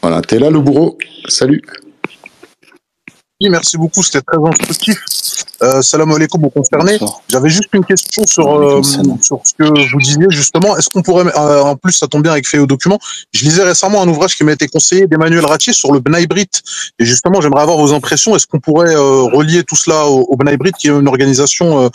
Voilà, t'es là le bourreau. Salut. Oui, merci beaucoup, c'était très instructif. Salam alaikum aux concernés. Bonsoir. J'avais juste une question sur ce que vous disiez justement. Est-ce qu'on pourrait, en plus ça tombe bien avec fait au document, je lisais récemment un ouvrage qui m'a été conseillé d'Emmanuel Ratier sur le Bnai Brit. Et justement, j'aimerais avoir vos impressions. Est-ce qu'on pourrait relier tout cela au Bnai Brit, qui est une organisation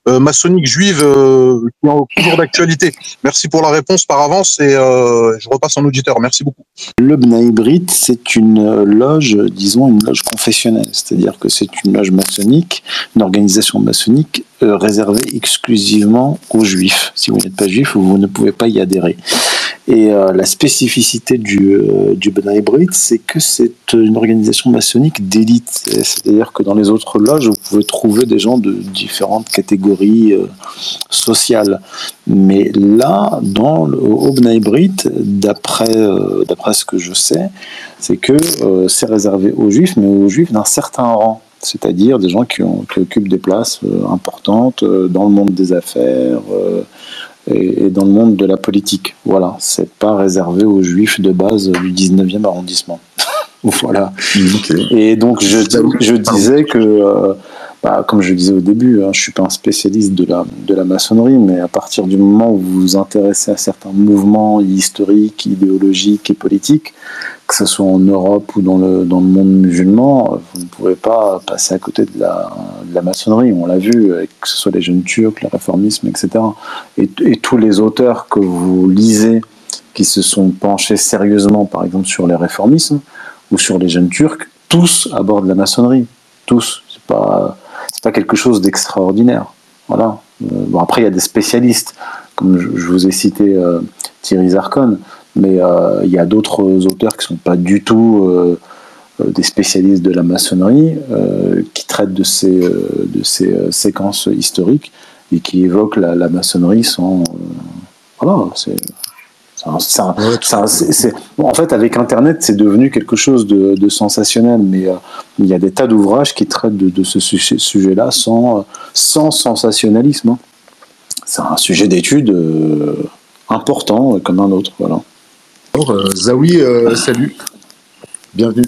maçonnique juive qui est toujours d'actualité? Merci pour la réponse par avance et je repasse en auditeur. Merci beaucoup. Le Bnai Brit, c'est une loge, disons une loge confessionnelle, c'est-à-dire que c'est une loge maçonnique, une organisation maçonnique réservée exclusivement aux juifs. Si vous n'êtes pas juif, vous ne pouvez pas y adhérer. Et la spécificité du Bnai Brit, c'est que c'est une organisation maçonnique d'élite. C'est-à-dire que dans les autres loges, vous pouvez trouver des gens de différentes catégories sociales. Mais là, au Bnai Brit, d'après ce que je sais, c'est que c'est réservé aux juifs, mais aux juifs d'un certain rang. C'est-à-dire des gens qui occupent des places importantes dans le monde des affaires et dans le monde de la politique. Voilà, c'est pas réservé aux juifs de base du 19e arrondissement. Voilà. Okay. Et donc je disais que, comme je disais au début, je suis pas un spécialiste de la maçonnerie, mais à partir du moment où vous vous intéressez à certains mouvements historiques, idéologiques et politiques, que ce soit en Europe ou dans le monde musulman, vous ne pouvez pas passer à côté de la maçonnerie. On l'a vu, que ce soit les jeunes turcs, le réformisme, etc. Et tous les auteurs que vous lisez qui se sont penchés sérieusement, par exemple, sur les réformismes ou sur les jeunes turcs, tous abordent la maçonnerie. Tous. C'est pas quelque chose d'extraordinaire. Voilà. Bon, après, il y a des spécialistes, comme je vous ai cité Thierry Zarkon, mais il y a d'autres auteurs qui ne sont pas du tout des spécialistes de la maçonnerie, qui traitent de ces séquences historiques et qui évoquent la maçonnerie sans... voilà, en fait, avec Internet, c'est devenu quelque chose de sensationnel, mais il y a des tas d'ouvrages qui traitent de ce sujet-là sans sensationnalisme. Hein. C'est un sujet d'étude important comme un autre. Voilà. Alors, Zawi, salut. Bienvenue.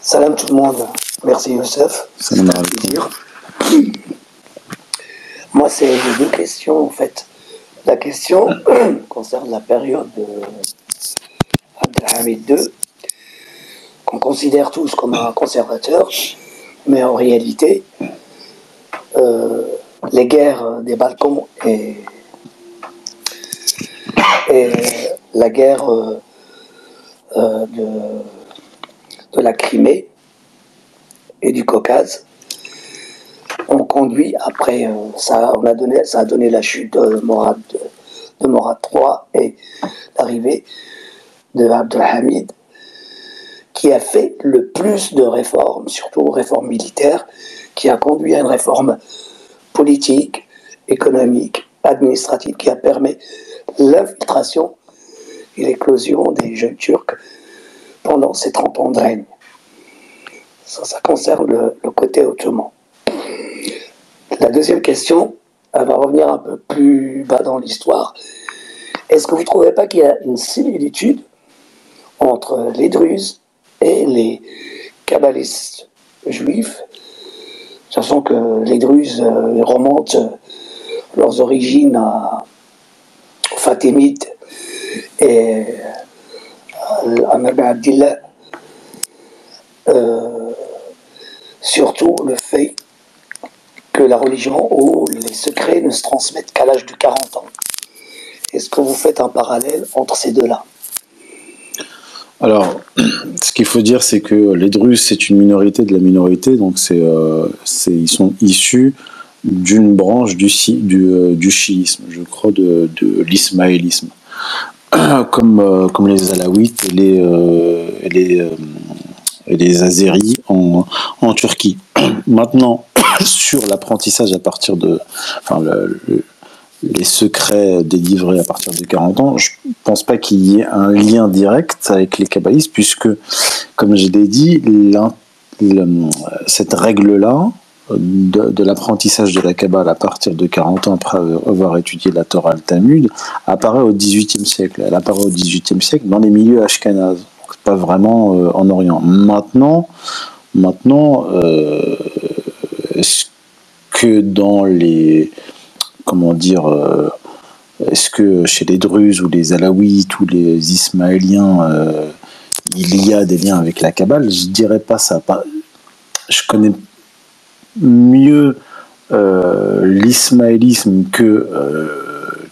Salam tout le monde. Merci Youssef. Salam. Moi, c'est deux questions en fait. La question concerne la période Abdelhamid II, qu'on considère tous comme un conservateur, mais en réalité, les guerres des Balkans et la guerre de la Crimée et du Caucase ont conduit après ça a donné la chute de Morad III et l'arrivée de Abdelhamid, qui a fait le plus de réformes, surtout réformes militaires, qui a conduit à une réforme politique, économique, administrative, qui a permis l'infiltration et l'éclosion des jeunes Turcs pendant ces 30 ans de règne. Ça concerne le côté ottoman. La deuxième question, elle va revenir un peu plus bas dans l'histoire. Est-ce que vous ne trouvez pas qu'il y a une similitude entre les Druzes et les kabbalistes juifs, sachant que les Druzes remontent leurs origines aux Fatimides et à Nabi Abdillah, surtout le fait que la religion ou les secrets ne se transmettent qu'à l'âge de 40 ans. Est-ce que vous faites un parallèle entre ces deux-là ? Alors, ce qu'il faut dire, c'est que les Druzes, c'est une minorité de la minorité, donc ils sont issus d'une branche du chiisme, je crois, de l'ismaélisme, comme les Alaouites et les Azéris en Turquie. Maintenant, sur l'apprentissage à partir de... les secrets délivrés à partir de 40 ans, je ne pense pas qu'il y ait un lien direct avec les kabbalistes, puisque, comme je l'ai dit, cette règle-là, de l'apprentissage de la Kabbale à partir de 40 ans après avoir étudié la Torah, le Talmud, apparaît au XVIIIe siècle. Elle apparaît au XVIIIe siècle dans les milieux ashkénazes. pas vraiment en Orient. Maintenant, est-ce que dans les, comment dire, est-ce que chez les Druzes ou les Alaouites ou les Ismaéliens, il y a des liens avec la Kabbale? Je dirais pas ça. Je connais mieux l'ismaélisme que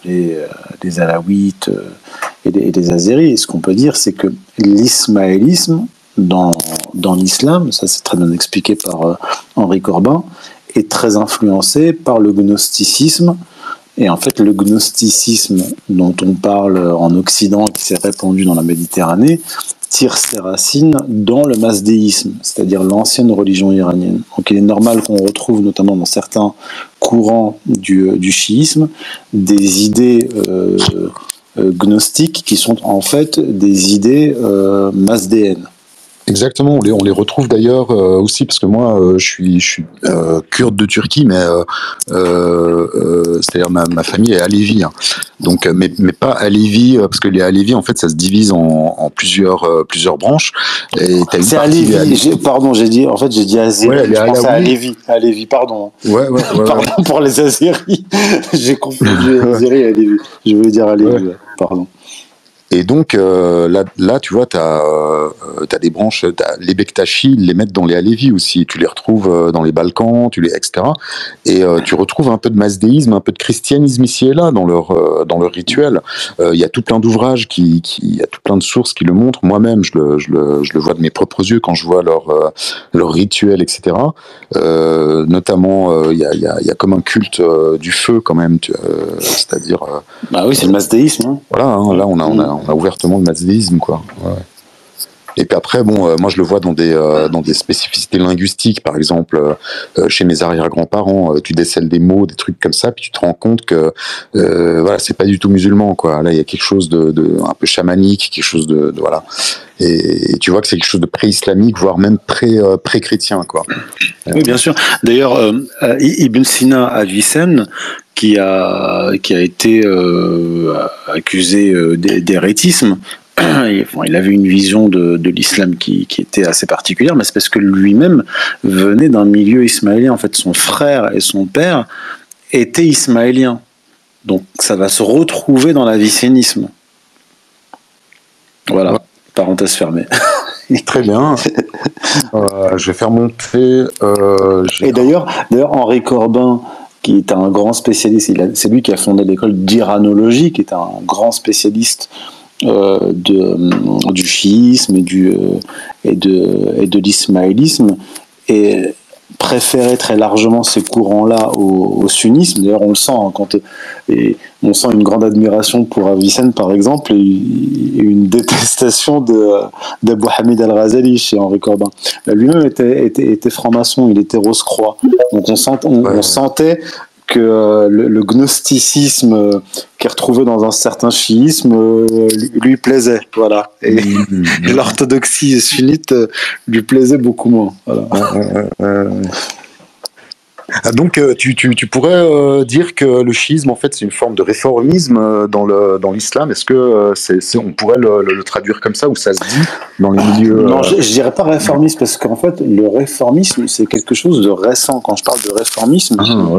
les Alaouites et les Azéris. Et ce qu'on peut dire, c'est que l'ismaélisme dans l'islam, ça c'est très bien expliqué par Henri Corbin, est très influencé par le gnosticisme. Et en fait, le gnosticisme dont on parle en Occident, qui s'est répandu dans la Méditerranée, tire ses racines dans le mazdéisme, c'est-à-dire l'ancienne religion iranienne. Donc il est normal qu'on retrouve, notamment dans certains courants du chiisme, des idées gnostiques qui sont en fait des idées mazdéennes. Exactement, on les retrouve d'ailleurs aussi, parce que moi je suis kurde de Turquie, mais c'est-à-dire ma famille est alévi, hein. Donc mais pas alévi, parce que les alévis en fait ça se divise en plusieurs branches. Et t'as une c'est partie alévi, pardon, j'ai dit azéri, ouais, je pensais à alévi, pardon. Ouais. Pardon pour les azéris, j'ai confondu azéri et alévi. Je voulais dire alévi, pardon. Et donc là, tu vois, t'as des branches, les Bektashi, ils les mettent dans les Alévis aussi. Tu les retrouves dans les Balkans, etc. Et tu retrouves un peu de mazdéisme, un peu de christianisme ici et là dans leur rituel. Il y a tout plein d'ouvrages il y a tout plein de sources qui le montrent. Moi-même, je le vois de mes propres yeux quand je vois leur rituel, etc. Notamment, il y a comme un culte du feu quand même, c'est-à-dire. Bah oui, c'est le mazdéisme. Hein. Voilà, hein, là on a ouvertement le mazdéisme, quoi. Ouais. Et puis après, bon, moi je le vois dans des spécificités linguistiques, par exemple, chez mes arrière-grands-parents, tu décèles des mots, des trucs comme ça, puis tu te rends compte que voilà, c'est pas du tout musulman, quoi. Là, il y a quelque chose de un peu chamanique, quelque chose de voilà. Et tu vois que c'est quelque chose de pré-islamique, voire même pré-chrétien, quoi. Oui, bien sûr. D'ailleurs, Ibn Sina à Vicenne, qui a été accusé d'hérétisme. Il avait une vision de l'islam qui était assez particulière, mais c'est parce que lui-même venait d'un milieu ismaélien. En fait, son frère et son père étaient ismaéliens. Donc, ça va se retrouver dans l'avicennisme. Voilà, ouais. Parenthèse fermée. Très bien. Je vais faire monter... Et d'ailleurs, Henri Corbin, qui est un grand spécialiste, c'est lui qui a fondé l'école d'iranologie, qui est un grand spécialiste du chiisme et de l'ismaélisme, et préférait très largement ces courants-là au sunnisme. D'ailleurs, on le sent on sent une grande admiration pour Avicenne, par exemple, et une détestation d'Abou Hamid al-Ghazali chez Henri Corbin. Lui-même était franc-maçon, il était Rose-Croix. Donc on sentait que le gnosticisme qui est retrouvé dans un certain chiisme lui plaisait, voilà. Et l'orthodoxie sunnite lui plaisait beaucoup moins. Voilà. Donc tu pourrais dire que le chiisme en fait c'est une forme de réformisme dans l'islam. Est-ce que on pourrait le traduire comme ça, ou ça se dit dans les milieux Non, je dirais pas réformisme, parce qu'en fait le réformisme c'est quelque chose de récent. Quand je parle de réformisme,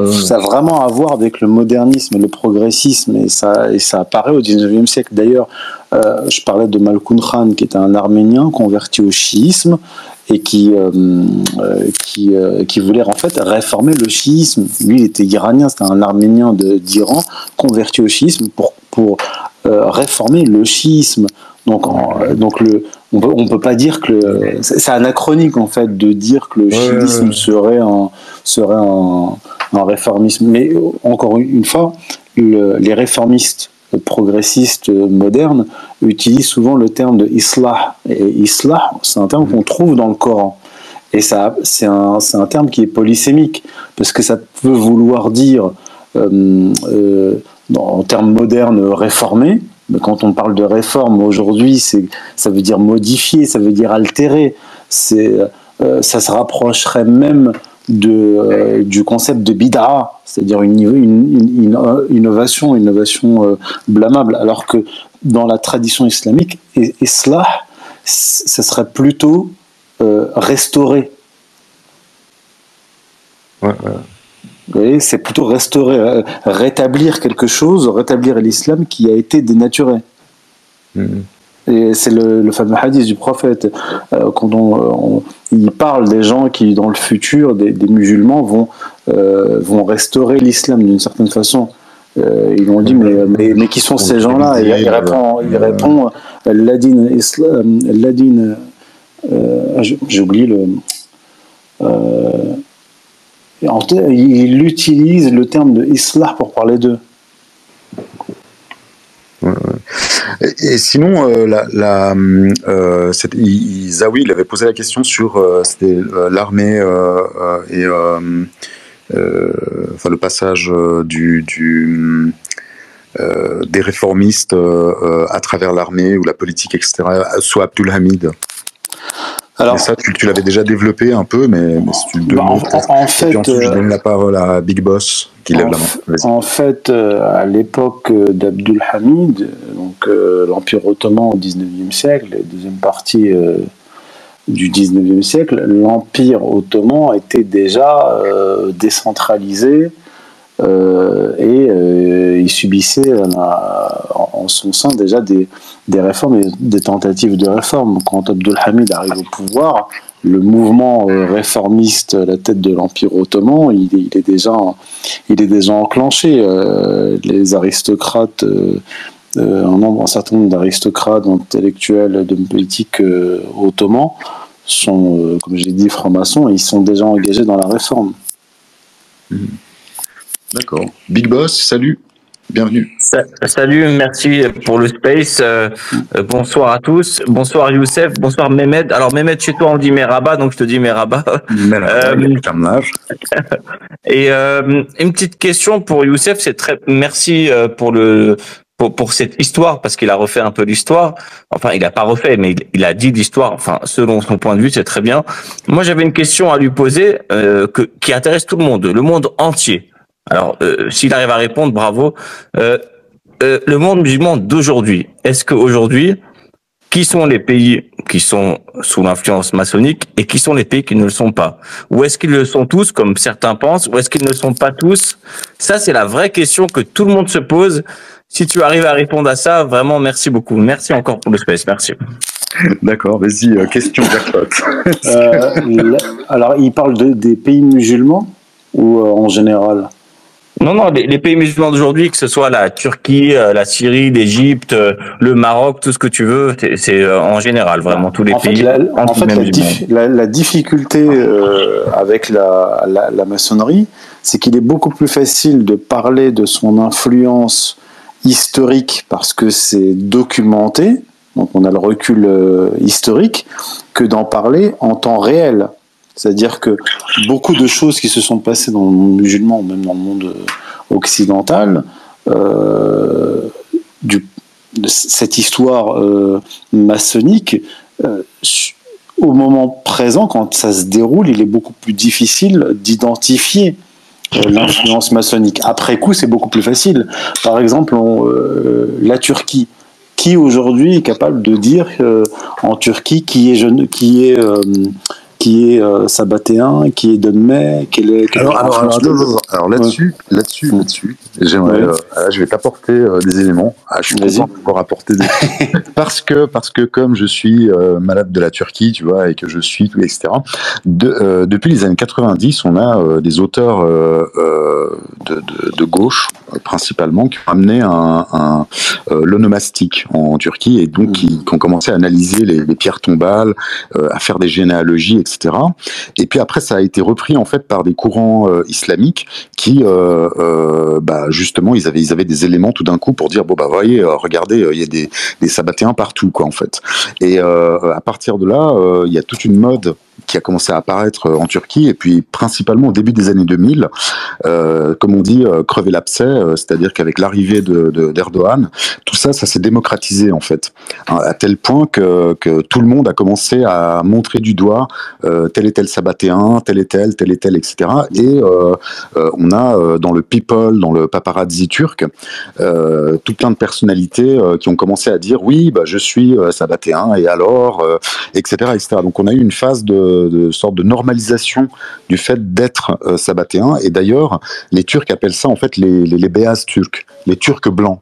ça a vraiment à voir avec le modernisme et le progressisme, et ça apparaît au 19e siècle. D'ailleurs, je parlais de Malkoun Khan, qui était un Arménien converti au chiisme et qui voulait en fait réformer le chiisme. Lui, il était iranien, c'était un Arménien d'Iran converti au chiisme pour réformer le chiisme. Donc on peut pas dire que c'est anachronique en fait de dire que le chiisme serait un réformisme. Mais encore une fois, les réformistes progressistes modernes utilisent souvent le terme de islah. Et islah, c'est un terme qu'on trouve dans le Coran. Et c'est un terme qui est polysémique, parce que ça peut vouloir dire, en termes modernes, réformer. Mais quand on parle de réforme aujourd'hui, ça veut dire modifier, ça veut dire altérer. Ça se rapprocherait même du concept de bid'a, c'est-à-dire une innovation blâmable, alors que dans la tradition islamique, islah, ce serait plutôt restaurer. Ouais. Vous voyez, c'est plutôt restaurer, rétablir quelque chose, rétablir l'islam qui a été dénaturé. Et c'est le fameux hadith du prophète, quand il parle des gens qui, dans le futur, des musulmans, vont restaurer l'islam d'une certaine façon. Ils ont dit, mais qui sont ces gens-là? Et il répond Ladin Islam, Ladin, j'ai oublié le. Il utilise le terme de Islah pour parler d'eux. Et sinon, Zawi, il avait posé la question sur c'était l'armée et le passage des réformistes à travers l'armée ou la politique, etc., soit Abdul Hamid. Alors, mais ça, tu l'avais déjà développé un peu, mais si tu le demandes. En fait, puis ensuite, je donne la parole à Big Boss qui lève la main. En fait, à l'époque d'Abdul Hamid, donc l'Empire ottoman au XIXe siècle, la deuxième partie du XIXe siècle, l'Empire ottoman était déjà décentralisé et il subissait en son sein déjà des réformes et des tentatives de réforme. Quand Abdul Hamid arrive au pouvoir, le mouvement réformiste à la tête de l'Empire ottoman, il est déjà enclenché. Les aristocrates, un certain nombre d'aristocrates, d'intellectuels, d'hommes politiques ottomans sont, comme j'ai dit, francs-maçons et ils sont déjà engagés dans la réforme. D'accord. Big Boss, salut. Bienvenue. Salut, merci pour le space. Bonsoir à tous. Bonsoir Youssef. Bonsoir Mehmed. Alors Mehmed, chez toi on dit Merhaba, donc je te dis Merhaba. Et une petite question pour Youssef, merci pour cette histoire, parce qu'il a refait un peu l'histoire. Enfin, il n'a pas refait, mais il a dit l'histoire. Enfin, selon son point de vue, c'est très bien. Moi, j'avais une question à lui poser qui intéresse tout le monde entier. Alors, s'il arrive à répondre, bravo. Le monde musulman d'aujourd'hui, est-ce qu'aujourd'hui, qui sont les pays qui sont sous l'influence maçonnique et qui sont les pays qui ne le sont pas? Ou est-ce qu'ils le sont tous, comme certains pensent, ou est-ce qu'ils ne le sont pas tous? Ça, c'est la vraie question que tout le monde se pose. Si tu arrives à répondre à ça, vraiment, merci beaucoup. Merci encore pour le space, merci. D'accord, vas-y, question jackpot. Alors, il parle des pays musulmans ou en général? Non, les pays musulmans d'aujourd'hui, que ce soit la Turquie, la Syrie, l'Égypte, le Maroc, tout ce que tu veux, c'est en général, vraiment, tous les pays. La difficulté avec la maçonnerie, c'est qu'il est beaucoup plus facile de parler de son influence historique parce que c'est documenté, donc on a le recul historique, que d'en parler en temps réel. C'est-à-dire que beaucoup de choses qui se sont passées dans le monde musulman, ou même dans le monde occidental, cette histoire maçonnique, au moment présent, quand ça se déroule, il est beaucoup plus difficile d'identifier l'influence maçonnique. Après coup, c'est beaucoup plus facile. Par exemple, la Turquie. Qui aujourd'hui est capable de dire en Turquie qui est sabbatéen, qui est Donmei, alors là-dessus, j'aimerais, je vais t'apporter des éléments. Je suis content de pouvoir apporter des parce que comme je suis malade de la Turquie, tu vois, et que je suis tout, etc. Depuis les années 90, on a des auteurs de gauche principalement qui ont amené l'onomastique en Turquie et donc qui ont commencé à analyser les pierres tombales, à faire des généalogies, etc. Et puis après, ça a été repris en fait par des courants islamiques qui, justement, ils avaient des éléments tout d'un coup pour dire voyez, regardez, il y a des sabbatéens partout, quoi, en fait. Et à partir de là, il y a toute une mode qui a commencé à apparaître en Turquie, et puis principalement au début des années 2000, comme on dit, crever l'abcès, c'est-à-dire qu'avec l'arrivée d'Erdogan, tout ça s'est démocratisé en fait, à tel point que tout le monde a commencé à montrer du doigt tel et tel sabbatéen, tel et tel, etc. Et on a dans le people, dans le paparazzi turc, tout plein de personnalités qui ont commencé à dire oui, bah, je suis sabbatéen, et alors, etc., etc. Donc on a eu une phase de sorte de normalisation du fait d'être sabbatéen, et d'ailleurs les Turcs appellent ça en fait les beyaz turcs, les Turcs blancs.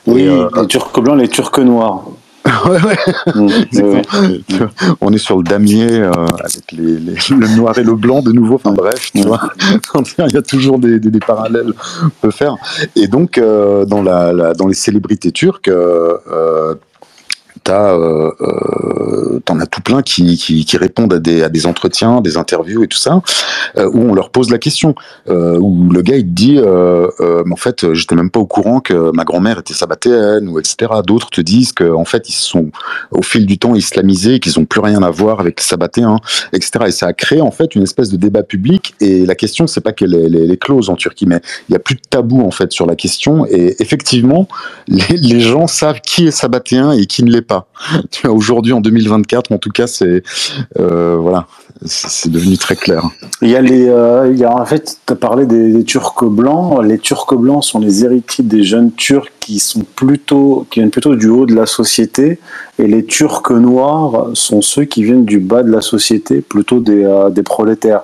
Oui, les Turcs blancs, les Turcs noirs. Ouais. On est sur le damier avec le noir et le blanc de nouveau. Enfin bref, tu vois, il y a toujours des parallèles qu'on peut faire. Et donc dans les célébrités turques, t'en as tout plein qui répondent à des entretiens, des interviews et tout ça, où on leur pose la question, où le gars il te dit en fait j'étais même pas au courant que ma grand-mère était sabbatéenne, ou etc. D'autres te disent que en fait ils se sont au fil du temps islamisés, qu'ils ont plus rien à voir avec les sabbatéens, etc. Et ça a créé en fait une espèce de débat public, et la question c'est pas qu'elle est close en Turquie, mais il y a plus de tabou en fait sur la question, et effectivement les gens savent qui est sabbatéen et qui ne l'est pas. Tu vois, aujourd'hui en 2024, en tout cas, c'est voilà, c'est devenu très clair. Il y a en fait, tu as parlé des Turcs blancs. Les Turcs blancs sont les héritiers des jeunes Turcs qui viennent plutôt du haut de la société, et les Turcs noirs sont ceux qui viennent du bas de la société, plutôt des prolétaires.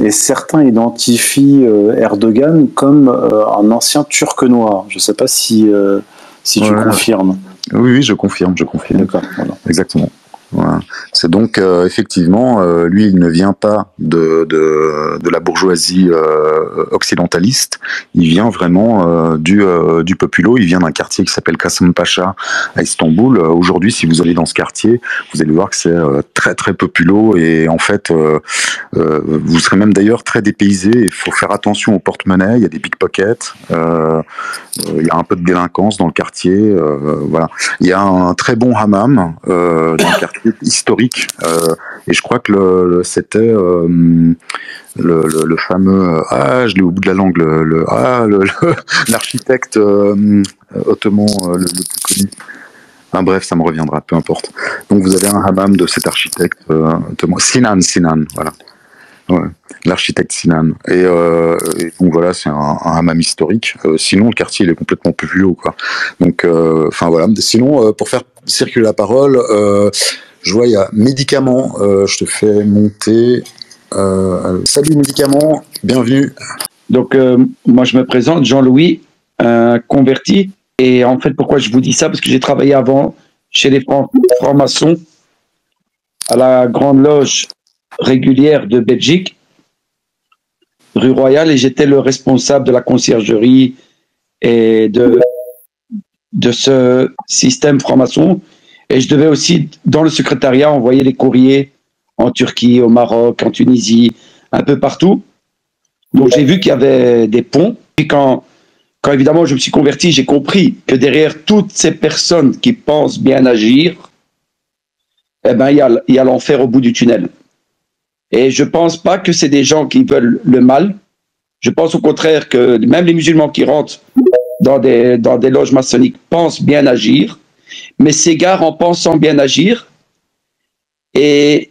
Et certains identifient Erdogan comme un ancien Turc noir. Je ne sais pas si tu confirmes. Oui, je confirme. D'accord, voilà. Exactement. Voilà. C'est donc effectivement, lui, il ne vient pas de la bourgeoisie occidentaliste. Il vient vraiment du populo. Il vient d'un quartier qui s'appelle Kasımpaşa à Istanbul. Aujourd'hui, si vous allez dans ce quartier, vous allez voir que c'est très très populo, et en fait, vous serez même d'ailleurs très dépaysé. Il faut faire attention au porte-monnaie. Il y a des pickpockets. Il y a un peu de délinquance dans le quartier. Voilà. Il y a un très bon hammam dans le quartier historique, et je crois que c'était le fameux je l'ai au bout de la langue, l'architecte ottoman le plus connu. Enfin, bref, ça me reviendra, peu importe. Donc vous avez un hammam de cet architecte ottoman, Sinan, voilà. Ouais, l'architecte Sinan. Et donc voilà, c'est un hammam historique. Sinon, le quartier il est complètement populo, quoi. Donc, enfin voilà. Sinon, pour faire circuler la parole, je vois il y a médicaments. Je te fais monter. Salut médicaments, bienvenue. Donc moi je me présente, Jean-Louis, converti. Et en fait, pourquoi je vous dis ça? Parce que j'ai travaillé avant chez les francs-maçons à la Grande Loge régulière de Belgique, rue Royale, et j'étais le responsable de la conciergerie et de ce système franc-maçon. Et je devais aussi, dans le secrétariat, envoyer les courriers en Turquie, au Maroc, en Tunisie, un peu partout. Donc j'ai vu qu'il y avait des ponts. Et quand évidemment je me suis converti, j'ai compris que derrière toutes ces personnes qui pensent bien agir, eh ben, il y a l'enfer au bout du tunnel. Et je pense pas que c'est des gens qui veulent le mal. Je pense au contraire que même les musulmans qui rentrent dans des loges maçonniques pensent bien agir, mais s'égarent en pensant bien agir. Et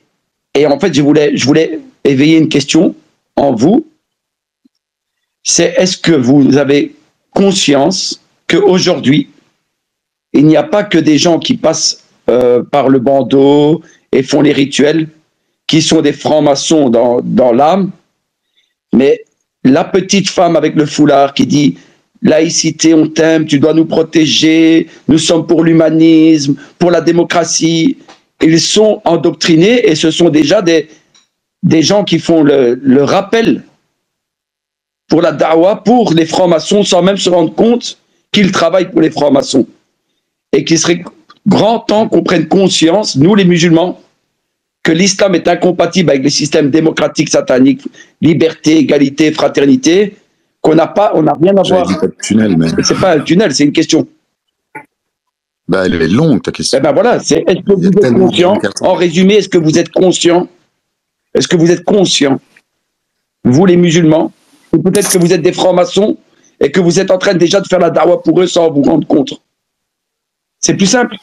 en fait, je voulais éveiller une question en vous. C'est est-ce que vous avez conscience qu'aujourd'hui, il n'y a pas que des gens qui passent par le bandeau et font les rituels, qui sont des francs-maçons dans l'âme, mais la petite femme avec le foulard qui dit « laïcité, on t'aime, tu dois nous protéger, nous sommes pour l'humanisme, pour la démocratie », ils sont endoctrinés, et ce sont déjà des gens qui font le rappel pour la da'wa, pour les francs-maçons, sans même se rendre compte qu'ils travaillent pour les francs-maçons. Et qu'il serait grand temps qu'on prenne conscience, nous les musulmans, que l'islam est incompatible avec les systèmes démocratiques sataniques, liberté, égalité, fraternité, on n'a rien à voir. C'est pas un tunnel, c'est une question. Bah, elle est longue, ta question. Eh ben voilà, est-ce que vous êtes conscient, en résumé, est-ce que vous êtes conscient Est-ce que vous êtes conscients, vous les musulmans, ou peut-être que vous êtes des francs-maçons et que vous êtes en train déjà de faire la dawa pour eux sans vous rendre compte? C'est plus simple,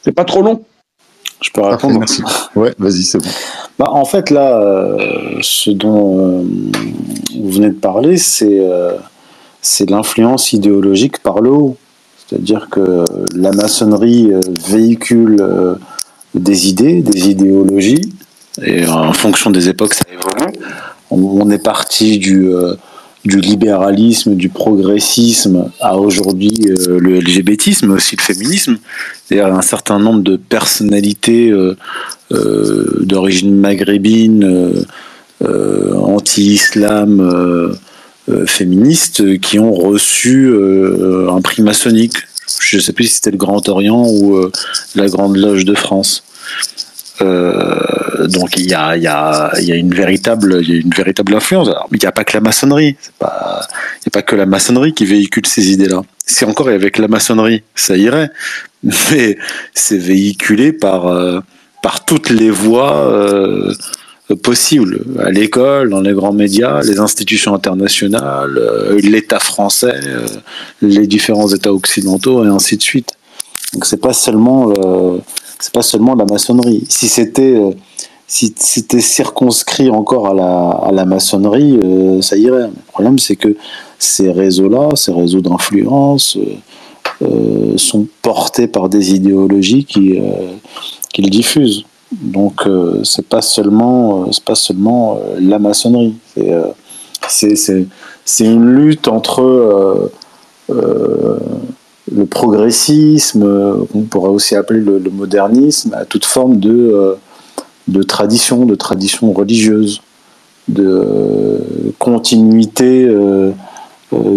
c'est pas trop long. Je peux répondre. Merci. Ouais, vas-y, c'est bon. Bah, en fait, là, ce dont vous venez de parler, c'est l'influence idéologique par le haut. C'est-à-dire que la maçonnerie véhicule des idées, des idéologies, et en fonction des époques, ça évolue. On est parti du libéralisme, du progressisme à aujourd'hui le LGBTisme, mais aussi le féminisme. C'est-à-dire un certain nombre de personnalités d'origine maghrébine, anti-islam, féministes, qui ont reçu un prix maçonnique. Je ne sais plus si c'était le Grand Orient ou la Grande Loge de France. Donc il y a une véritable influence. Alors, il n'y a pas que la maçonnerie. Il n'y a pas que la maçonnerie qui véhicule ces idées-là. Si encore avec la maçonnerie, ça irait. Mais c'est véhiculé par toutes les voies possibles. À l'école, dans les grands médias, les institutions internationales, l'État français, les différents États occidentaux et ainsi de suite. Donc c'est pas seulement la maçonnerie. Si c'était circonscrit encore à la maçonnerie, ça irait. Le problème, c'est que ces réseaux-là, ces réseaux d'influence, sont portés par des idéologies qui le diffusent. Donc, c'est pas seulement la maçonnerie. C'est une lutte entre le progressisme, on pourrait aussi appeler le modernisme, à toute forme de tradition religieuse, de continuité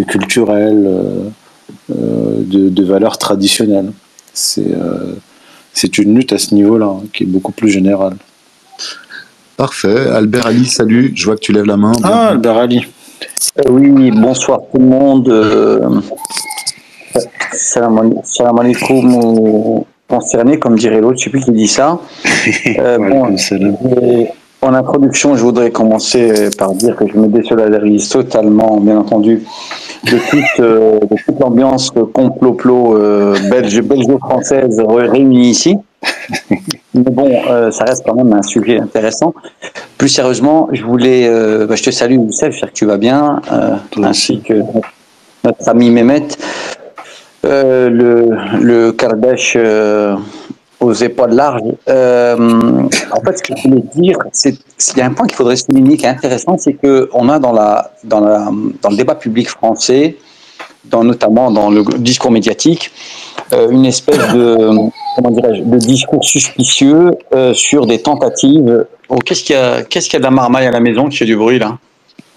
culturelle, de valeurs traditionnelles. C'est une lutte à ce niveau-là, hein, qui est beaucoup plus générale. Parfait. Albert Ali, salut. Je vois que tu lèves la main. Ah, Albert Ali. Oui, bonsoir tout le monde. Salam alaikum concerné, comme dirait l'autre, je ne sais plus qui dit ça. En introduction, je voudrais commencer par dire que je me désolidarise totalement, bien entendu, de toute l'ambiance complot belgeo-française réunie ici. Mais bon, ça reste quand même un sujet intéressant. Plus sérieusement, je voulais, je te salue, Youssef, j'espère que tu vas bien, ainsi que notre ami Mehmet. Le Kardashe aux épaules larges. En fait, ce que je voulais dire, il y a un point qu'il faudrait souligner qui est intéressant, c'est qu'on a dans le débat public français, notamment dans le discours médiatique, une espèce de discours suspicieux sur des tentatives. Oh, qu'est-ce qu'il y a de la marmaille à la maison qui fait du bruit là?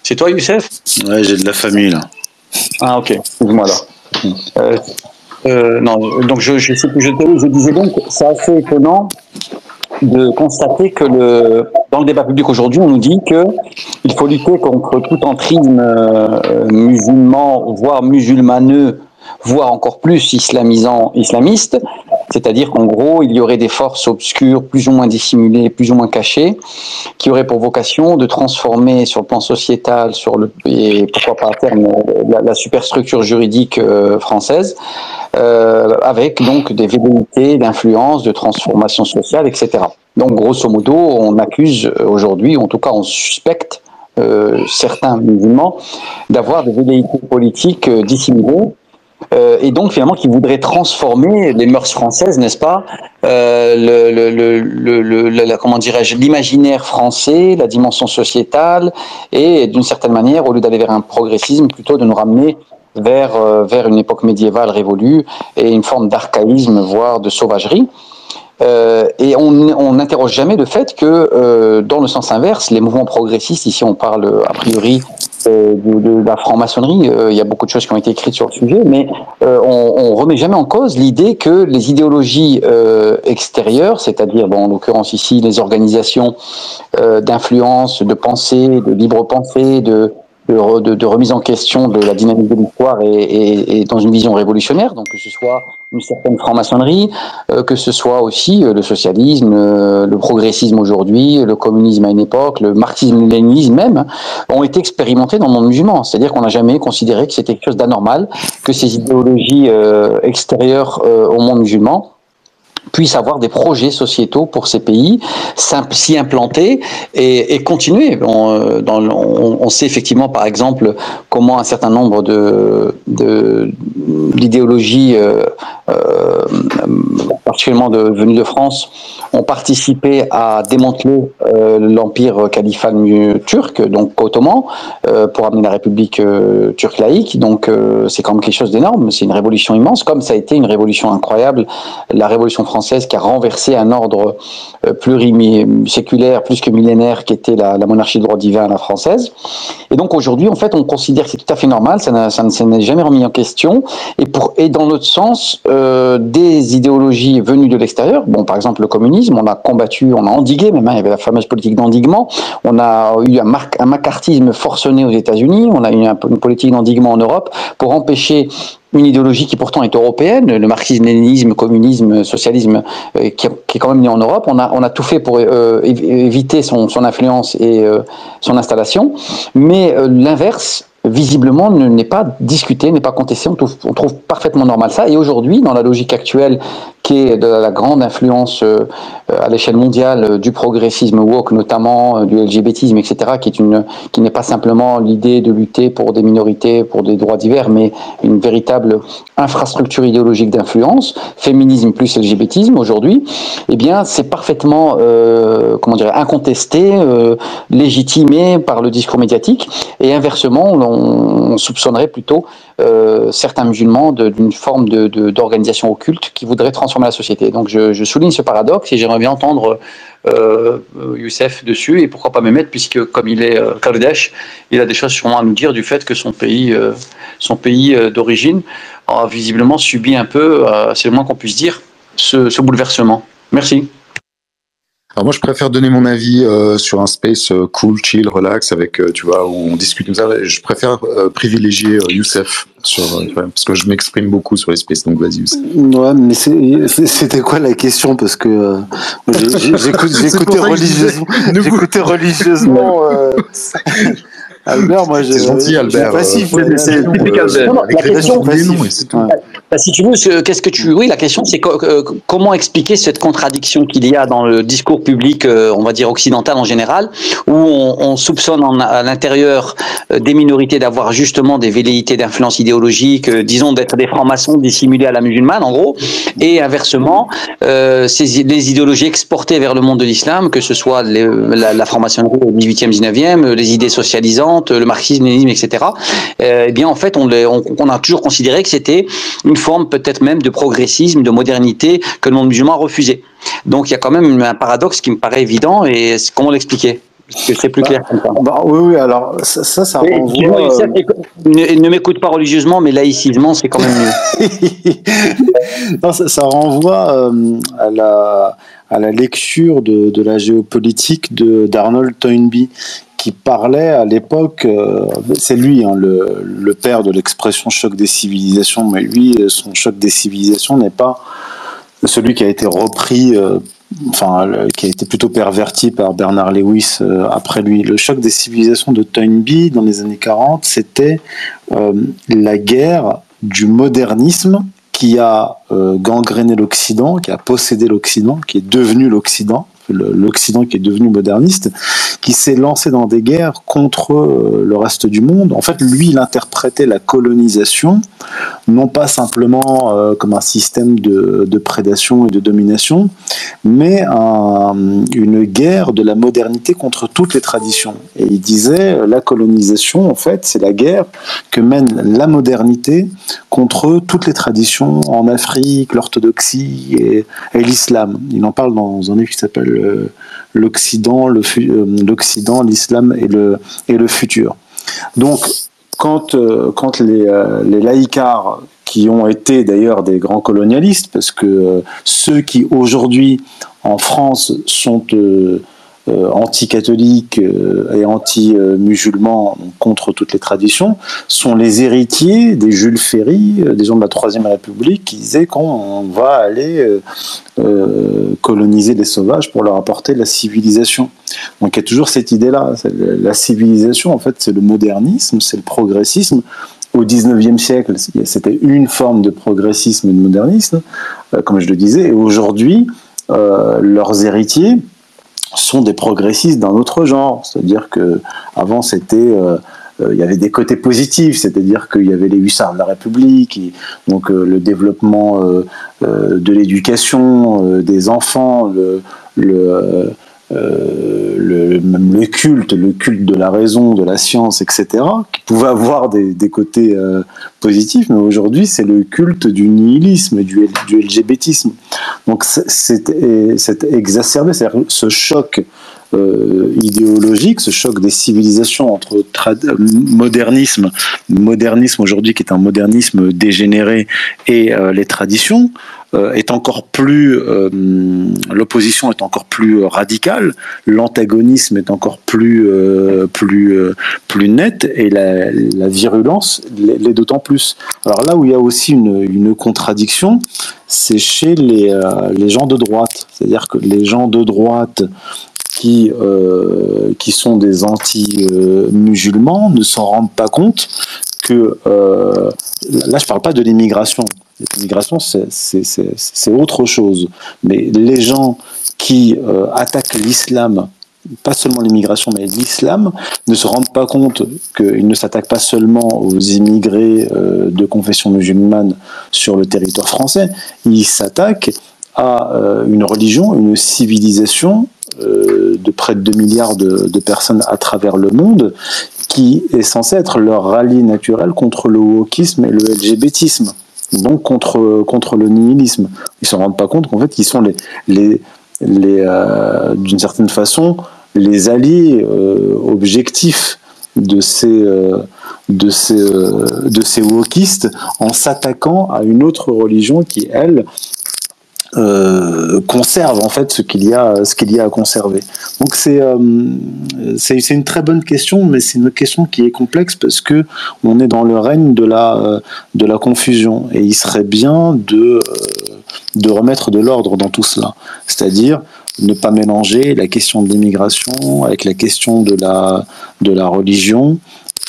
C'est toi, Youssef? Ouais, j'ai de la famille là. Ah ok, excuse-moi alors. Non, donc je disais donc, c'est assez étonnant de constater que dans le débat public aujourd'hui, on nous dit qu'il faut lutter contre tout entrisme musulman, voire musulmaneux, voire encore plus islamiste, c'est-à-dire qu'en gros, il y aurait des forces obscures, plus ou moins dissimulées, plus ou moins cachées, qui auraient pour vocation de transformer sur le plan sociétal, et pourquoi pas à terme la superstructure juridique française, avec donc des velléités d'influence, de transformation sociale, etc. Donc grosso modo, on accuse aujourd'hui, en tout cas on suspecte certains musulmans d'avoir des velléités politiques dissimulées, et donc finalement qui voudraient transformer les mœurs françaises, n'est-ce pas, comment dirais-je, l'imaginaire français, la dimension sociétale, et d'une certaine manière, au lieu d'aller vers un progressisme, plutôt de nous ramener vers une époque médiévale révolue et une forme d'archaïsme, voire de sauvagerie. Et on n'interroge jamais le fait que, dans le sens inverse, les mouvements progressistes, ici on parle a priori de la franc-maçonnerie, il y a beaucoup de choses qui ont été écrites sur le sujet, mais on remet jamais en cause l'idée que les idéologies extérieures, c'est-à-dire en l'occurrence ici les organisations d'influence, de pensée, de libre pensée, de de remise en question de la dynamique de l'histoire et dans une vision révolutionnaire, donc que ce soit une certaine franc-maçonnerie, que ce soit aussi le socialisme, le progressisme aujourd'hui, le communisme à une époque, le marxisme-léninisme même, ont été expérimentés dans le monde musulman. C'est-à-dire qu'on n'a jamais considéré que c'était quelque chose d'anormal, que ces idéologies extérieures au monde musulman puissent avoir des projets sociétaux pour ces pays, s'y implanter et continuer. On sait effectivement, par exemple, comment un certain nombre d'idéologies, particulièrement venues de France, ont participé à démanteler l'empire califal turc, donc ottoman, pour amener la République turque laïque. Donc c'est quand même quelque chose d'énorme, c'est une révolution immense, comme ça a été une révolution incroyable, la révolution française qui a renversé un ordre pluriséculaire, plus que millénaire, qui était la monarchie de droit divin à la française. Et donc aujourd'hui, en fait, on considère que c'est tout à fait normal, ça ne n'est jamais remis en question. Et dans l'autre sens, des idéologies venues de l'extérieur, bon, par exemple le communisme, on a combattu, on a endigué, même il y avait la fameuse politique d'endiguement, on a eu un macartisme forcené aux États-Unis, on a eu une politique d'endiguement en Europe pour empêcher une idéologie qui pourtant est européenne, le marxisme, léninisme, communisme, socialisme, qui est quand même né en Europe. On a tout fait pour éviter son influence et son installation, mais l'inverse, visiblement, n'est pas discuté, n'est pas contesté. On trouve parfaitement normal ça. Et aujourd'hui, dans la logique actuelle, qui est de la grande influence à l'échelle mondiale du progressisme woke, notamment du LGBTisme, etc., qui n'est pas simplement l'idée de lutter pour des minorités, pour des droits divers, mais une véritable infrastructure idéologique d'influence, féminisme plus LGBTisme aujourd'hui, eh bien, c'est parfaitement, incontesté, légitimé par le discours médiatique. Et inversement, on soupçonnerait plutôt certains musulmans d'une forme d'organisation occulte qui voudrait transformer la société. Donc je souligne ce paradoxe et j'aimerais bien entendre Youssef dessus, et pourquoi pas Mehmet, puisque comme il est Kurdesh, il a des choses sûrement à nous dire du fait que son pays d'origine a visiblement subi un peu, c'est le moins qu'on puisse dire, ce bouleversement. Merci. Alors moi, je préfère donner mon avis sur un space cool, chill, relax, avec, tu vois, où on discute comme ça. Je préfère privilégier Youssef parce que je m'exprime beaucoup sur les spaces, donc vas-y Youssef. Ouais, mais c'était quoi la question? Parce que j'écoutais religieusement. Albert, moi, c'est gentil, Albert. C'est typique Albert. La question, si tu veux, la question, c'est comment expliquer cette contradiction qu'il y a dans le discours public, on va dire occidental en général, où on soupçonne à l'intérieur des minorités d'avoir justement des velléités d'influence idéologique, disons d'être des francs-maçons dissimulés à la musulmane, en gros, et inversement, les idéologies exportées vers le monde de l'islam, que ce soit la franc-maçonnerie au 18e, 19e, les idées socialisantes, le marxisme, léninisme, etc. Eh bien, en fait, on a toujours considéré que c'était une forme peut-être même de progressisme, de modernité que le monde musulman a refusé. Donc, il y a quand même un paradoxe qui me paraît évident. Et comment l'expliquer? Parce que c'est plus clair comme ça. Oui, alors ça renvoie... Ne m'écoute pas religieusement, mais laïcisement, c'est quand même mieux. Non, ça renvoie à la lecture de la géopolitique d'Arnold Toynbee, qui parlait à l'époque, c'est lui, hein, le père de l'expression choc des civilisations, mais lui, son choc des civilisations n'est pas celui qui a été repris, qui a été plutôt perverti par Bernard Lewis après lui. Le choc des civilisations de Toynbee dans les années 40, c'était la guerre du modernisme qui a gangréné l'Occident, qui a possédé l'Occident, qui est devenu l'Occident, l'Occident qui est devenu moderniste, qui s'est lancé dans des guerres contre le reste du monde. En fait, lui, il interprétait la colonisation non pas simplement comme un système de prédation et de domination, mais une guerre de la modernité contre toutes les traditions. Et il disait, la colonisation, en fait, c'est la guerre que mène la modernité contre toutes les traditions en Afrique, l'orthodoxie et l'islam. Il en parle dans un livre qui s'appelle l'Occident, l'islam et le futur. Donc, quand les laïcards, qui ont été d'ailleurs des grands colonialistes, parce que ceux qui aujourd'hui en France sont anti-catholiques et anti-musulmans contre toutes les traditions, sont les héritiers des Jules Ferry, des gens de la Troisième République, qui disaient qu'on va aller coloniser les sauvages pour leur apporter la civilisation. Donc il y a toujours cette idée-là. La civilisation, en fait, c'est le modernisme, c'est le progressisme. Au XIXe siècle, c'était une forme de progressisme et de modernisme, comme je le disais, et aujourd'hui, leurs héritiers sont des progressistes d'un autre genre. C'est-à-dire que avant c'était il y avait des côtés positifs, c'est-à-dire qu'il y avait les hussards de la République, donc le développement de l'éducation des enfants, même le culte de la raison, de la science, etc., qui pouvait avoir des côtés positifs, mais aujourd'hui c'est le culte du nihilisme, du LGBTisme. Donc c'est exacerbé, c'est-à-dire ce choc idéologique, ce choc des civilisations entre modernisme aujourd'hui qui est un modernisme dégénéré et les traditions, est encore plus l'opposition est encore plus radicale, l'antagonisme est encore plus net, et la virulence l'est d'autant plus. Alors là où il y a aussi une contradiction, c'est chez les gens de droite, c'est-à-dire que les gens de droite qui sont des anti-musulmans ne s'en rendent pas compte que là je parle pas de l'immigration. L'immigration, c'est autre chose. Mais les gens qui attaquent l'islam, pas seulement l'immigration, mais l'islam, ne se rendent pas compte qu'ils ne s'attaquent pas seulement aux immigrés de confession musulmane sur le territoire français, ils s'attaquent à une religion, une civilisation de près de 2 milliards de personnes à travers le monde, qui est censée être leur rallié naturel contre le wokisme et le LGBTisme. Donc contre le nihilisme. Ils ne se rendent pas compte qu'en fait ils sont d'une certaine façon les alliés objectifs de ces wokistes, en s'attaquant à une autre religion qui, elle, conserve en fait ce qu'il y a à conserver. Donc c'est une très bonne question, mais c'est une question qui est complexe parce que on est dans le règne de la confusion, et il serait bien de remettre de l'ordre dans tout cela, c'est-à-dire ne pas mélanger la question de l'immigration avec la question de la religion,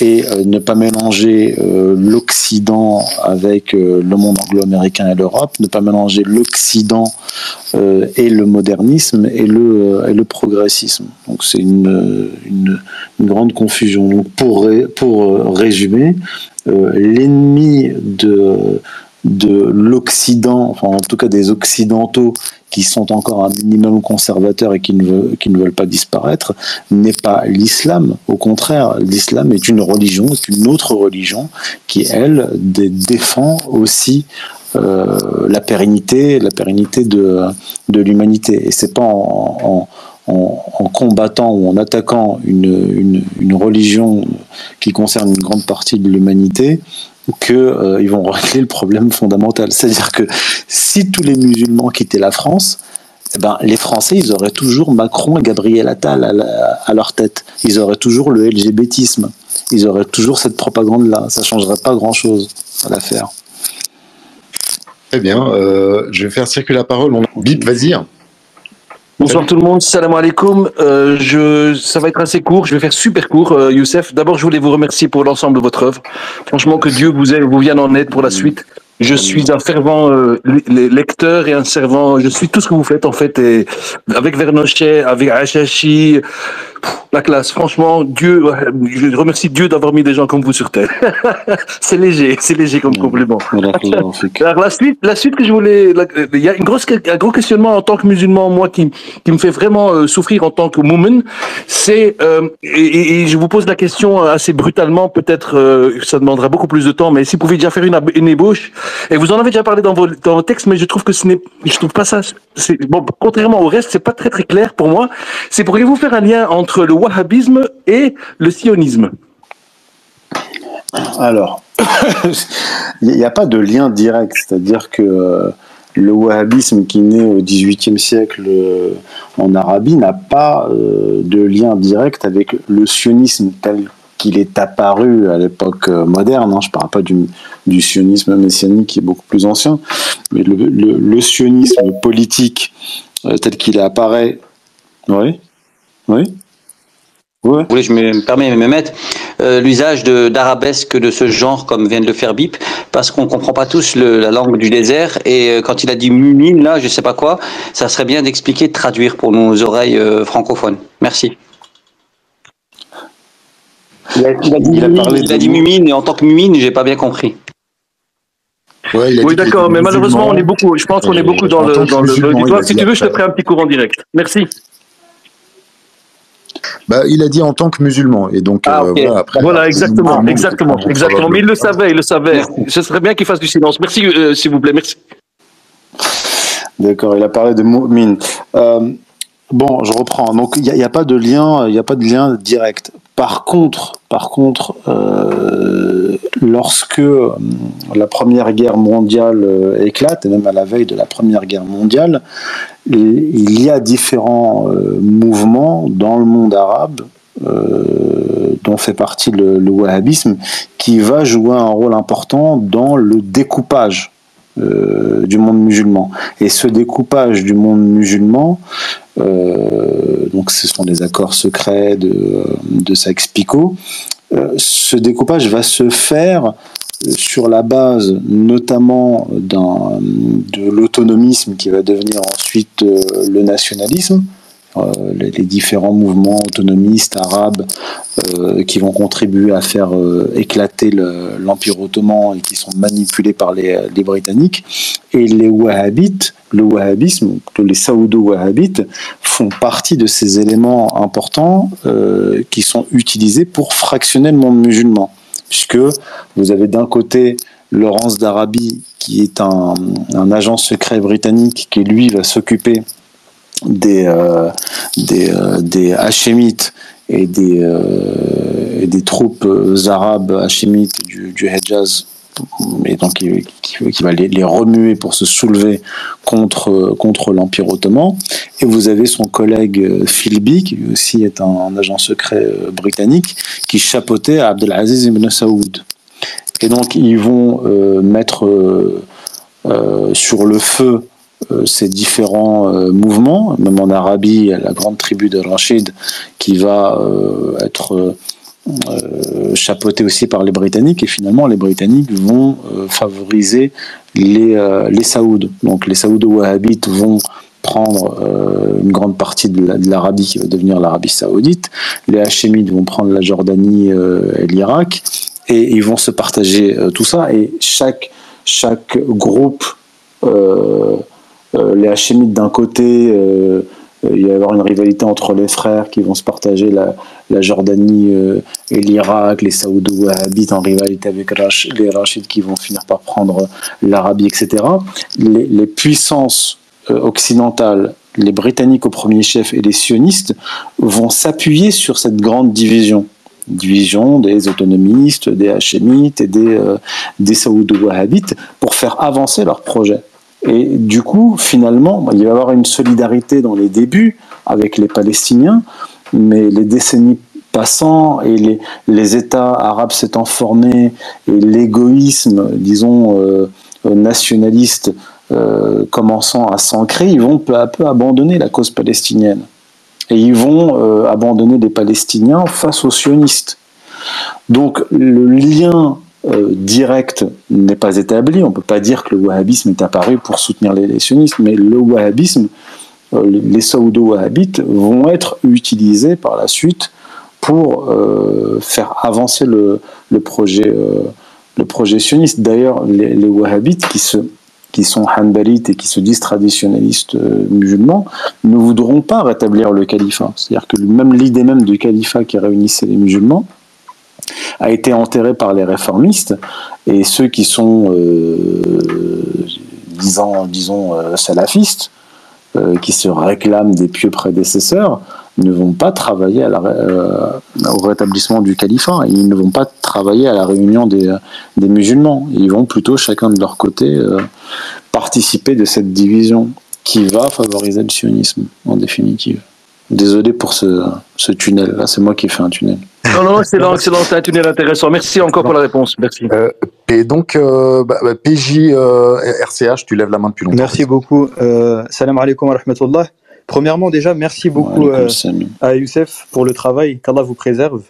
et ne pas mélanger l'Occident avec le monde anglo-américain et l'Europe, ne pas mélanger l'Occident et le modernisme et le progressisme. Donc c'est une grande confusion. Donc pour résumer, l'ennemi de l'Occident, enfin en tout cas des Occidentaux qui sont encore un minimum conservateurs et qui ne veulent pas disparaître, n'est pas l'islam. Au contraire, l'islam est une religion, est une autre religion qui, elle, défend aussi la pérennité de l'humanité. Et c'est pas en combattant ou en attaquant une religion qui concerne une grande partie de l'humanité qu'ils vont régler le problème fondamental. C'est-à-dire que si tous les musulmans quittaient la France, eh ben, les Français, ils auraient toujours Macron et Gabriel Attal à leur tête. Ils auraient toujours le LGBTisme. Ils auraient toujours cette propagande-là. Ça ne changerait pas grand-chose à l'affaire. Très bien. Je vais faire circuler la parole. Bip, vas-y. Bonsoir tout le monde, salam alaikum. Ça va être assez court, je vais faire super court, Youssef. D'abord, je voulais vous remercier pour l'ensemble de votre œuvre. Franchement, que Dieu vous vienne en aide pour la suite. Je suis un fervent lecteur et un servant. Je suis tout ce que vous faites en fait, et avec Vernochet, avec Achachi, la classe. Franchement, je remercie Dieu d'avoir mis des gens comme vous sur terre. c'est léger comme compliment. Alors la suite que je voulais, il y a un gros questionnement en tant que musulman, moi qui me fait vraiment souffrir en tant que moumen, c'est et je vous pose la question assez brutalement, peut-être ça demandera beaucoup plus de temps, mais si vous pouvez déjà faire une ébauche. Et vous en avez déjà parlé dans vos textes, mais je trouve que je trouve pas ça. Bon, contrairement au reste, c'est pas très très clair pour moi. Pourriez-vous faire un lien entre le wahhabisme et le sionisme? Alors, il n'y a pas de lien direct, c'est-à-dire que le wahhabisme qui naît au XVIIIe siècle en Arabie n'a pas de lien direct avec le sionisme tel qu'il est apparu à l'époque moderne. Je ne parle pas du sionisme messianique qui est beaucoup plus ancien, mais le sionisme politique tel qu'il apparaît. Oui. Ouais. Vous voulez, je me permets de me mettre l'usage d'arabesques de ce genre, comme vient de le faire Bip, parce qu'on comprend pas tous la langue du désert. Et quand il a dit mumine, là, je sais pas quoi, ça serait bien d'expliquer, de traduire pour nos oreilles francophones. Merci. Il a dit mumine, et en tant que mumine, j'ai pas bien compris. Ouais, oui, d'accord, mais malheureusement, on est beaucoup. Je pense qu'on est beaucoup dans le auditoire. Si tu veux, je te ferai un petit cours en direct. Merci. Bah, il a dit en tant que musulman, et donc okay. voilà. Après, voilà, exactement. Mais il le savait. Ce serait bien qu'il fasse du silence. Merci, s'il vous plaît. Merci. D'accord. Il a parlé de mu'min. Bon, je reprends. Donc, il n'y a pas de lien direct. Par contre, lorsque la Première Guerre mondiale éclate, et même à la veille de la Première Guerre mondiale, il y a différents mouvements dans le monde arabe, dont fait partie le wahhabisme, qui va jouer un rôle important dans le découpage du monde musulman. Et ce découpage du monde musulman, donc ce sont des accords secrets de Sykes-Picot, ce découpage va se faire sur la base notamment de l'autonomisme qui va devenir ensuite le nationalisme, les différents mouvements autonomistes arabes qui vont contribuer à faire éclater l'Empire ottoman et qui sont manipulés par les Britanniques, et les wahhabites, le wahhabisme, les saoudo-wahhabites font partie de ces éléments importants qui sont utilisés pour fractionner le monde musulman, puisque vous avez d'un côté Lawrence d'Arabie qui est un agent secret britannique qui lui va s'occuper des Hachémites et des troupes arabes hachémites du Hejaz, et donc qui va les remuer pour se soulever contre l'Empire ottoman. Et vous avez son collègue Philby, qui aussi est un agent secret britannique, qui chapeautait Abdelaziz ibn Saoud. Et donc ils vont mettre sur le feu ces différents mouvements. Même en Arabie, il y a la grande tribu de Rachid qui va être chapeautée aussi par les Britanniques, et finalement les Britanniques vont favoriser les Saouds. Donc les Saoudo-Wahhabites vont prendre une grande partie de l'Arabie qui va devenir l'Arabie saoudite, les Hachémites vont prendre la Jordanie et l'Irak, et ils vont se partager tout ça, et chaque groupe, les Hachémites d'un côté, il va y avoir une rivalité entre les frères qui vont se partager la Jordanie et l'Irak, les Saoudo-Wahhabites en rivalité avec les Rachides qui vont finir par prendre l'Arabie, etc. Les puissances occidentales, les Britanniques au premier chef et les sionistes, vont s'appuyer sur cette grande division des autonomistes, des Hachémites et des Saoudo-Wahhabites pour faire avancer leur projet. Et du coup, finalement, il va y avoir une solidarité dans les débuts avec les Palestiniens, mais les décennies passant et les États arabes s'étant formés et l'égoïsme, disons, nationaliste commençant à s'ancrer, ils vont peu à peu abandonner la cause palestinienne. Et ils vont abandonner les Palestiniens face aux sionistes. Donc le lien direct n'est pas établi. On ne peut pas dire que le wahhabisme est apparu pour soutenir les sionistes, mais le wahhabisme, les saoudo-wahhabites vont être utilisés par la suite pour faire avancer le projet sioniste. D'ailleurs, les wahhabites qui sont hanbalites et qui se disent traditionnalistes musulmans ne voudront pas rétablir le califat. C'est-à-dire que même l'idée même du califat qui réunissait les musulmans a été enterré par les réformistes, et ceux qui sont disons salafistes, qui se réclament des pieux prédécesseurs, ne vont pas travailler au rétablissement du califat, et ils ne vont pas travailler à la réunion des musulmans. Ils vont plutôt chacun de leur côté partir participer de cette division qui va favoriser le sionisme, en définitive. Désolé pour ce tunnel-là, c'est moi qui ai fait un tunnel. Non, excellent, c'est un tunnel intéressant. Merci encore pour la réponse. Merci. Et donc, PJ RCH, tu lèves la main depuis longtemps. Merci beaucoup. Salam alaikum wa rahmatullah. Premièrement, déjà, merci beaucoup à Youssef pour le travail. Qu'Allah vous préserve.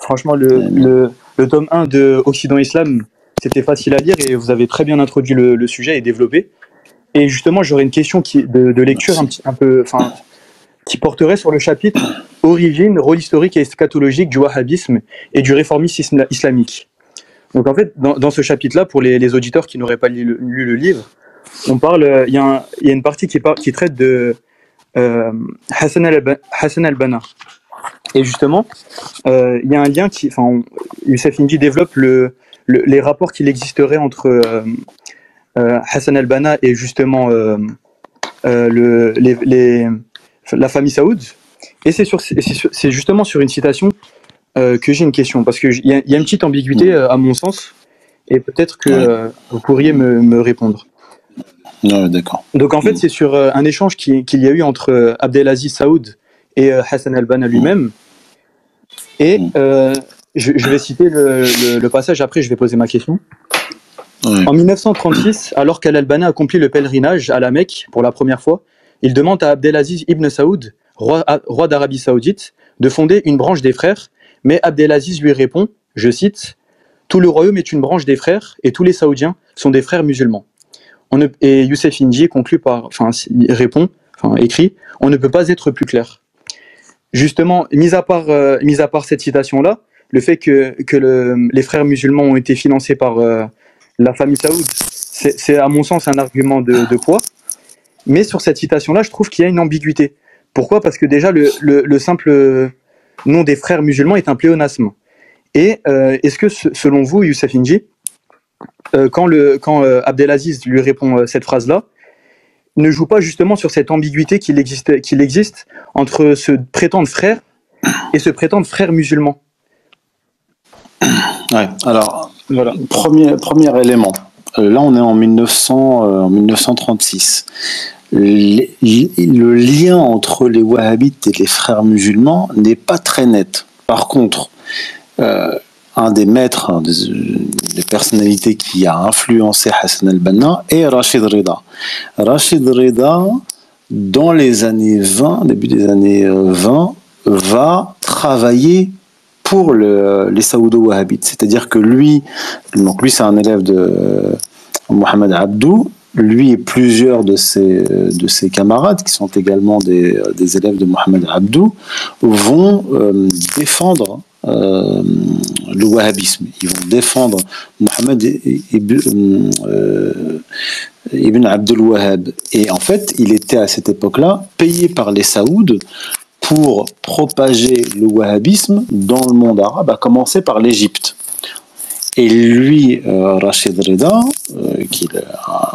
Franchement, le tome 1 de Occident Islam, c'était facile à lire et vous avez très bien introduit le sujet et développé. Et justement, j'aurais une question de lecture qui porterait sur le chapitre Origine, rôle historique et eschatologique du wahhabisme et du réformisme islamique. Donc en fait, dans ce chapitre-là, pour les auditeurs qui n'auraient pas lu le livre, on parle, il y a une partie qui traite de Hassan al-Banna. Et justement, il y a un lien Youssef Indy développe les rapports qu'il existerait entre Hassan al-Banna et justement la famille Saoud. Et c'est justement sur une citation que j'ai une question, parce qu'il y a une petite ambiguïté à mon sens, et peut-être que vous pourriez me répondre. Non, d'accord. Donc en fait, c'est sur un échange qu'il y a eu entre Abdelaziz Saoud et Hassan al-Banna lui-même. Et je vais citer le passage, après je vais poser ma question. En 1936, alors qu'Al-Banna accomplit le pèlerinage à la Mecque pour la première fois, il demande à Abdelaziz ibn Saoud, roi d'Arabie Saoudite, de fonder une branche des frères, mais Abdelaziz lui répond, je cite, « Tout le royaume est une branche des frères et tous les Saoudiens sont des frères musulmans. » Et Youssef Indy écrit, « On ne peut pas être plus clair. » Justement, mis à part cette citation-là, le fait que les frères musulmans ont été financés par la famille Saoud, c'est à mon sens un argument de poids. Mais sur cette citation-là, je trouve qu'il y a une ambiguïté. Pourquoi ? Parce que déjà, le simple nom des frères musulmans est un pléonasme. Et est-ce que, selon vous, Youssef Indy, quand Abdelaziz lui répond cette phrase-là, ne joue pas justement sur cette ambiguïté qu'il existe entre ce prétendre frère et ce prétendre frère musulman ? Ouais, alors, voilà. Premier élément. Là, on est en 1936. Le lien entre les wahhabites et les frères musulmans n'est pas très net. Par contre, un des maîtres, des personnalités qui a influencé Hassan al-Banna est Rachid Rida. Rachid Rida, dans les années 20, début des années 20, va travailler pour les saoudo-wahhabites. C'est-à-dire que lui c'est un élève de Mohamed Abdou, lui et plusieurs de ses camarades, qui sont également des élèves de Mohamed Abdou, vont défendre le wahhabisme. Ils vont défendre Mohamed ibn Abdul Wahhab. Et en fait, il était à cette époque-là payé par les Saouds pour propager le wahhabisme dans le monde arabe, à commencer par l'Égypte. Et lui, Rachid Rida, qui est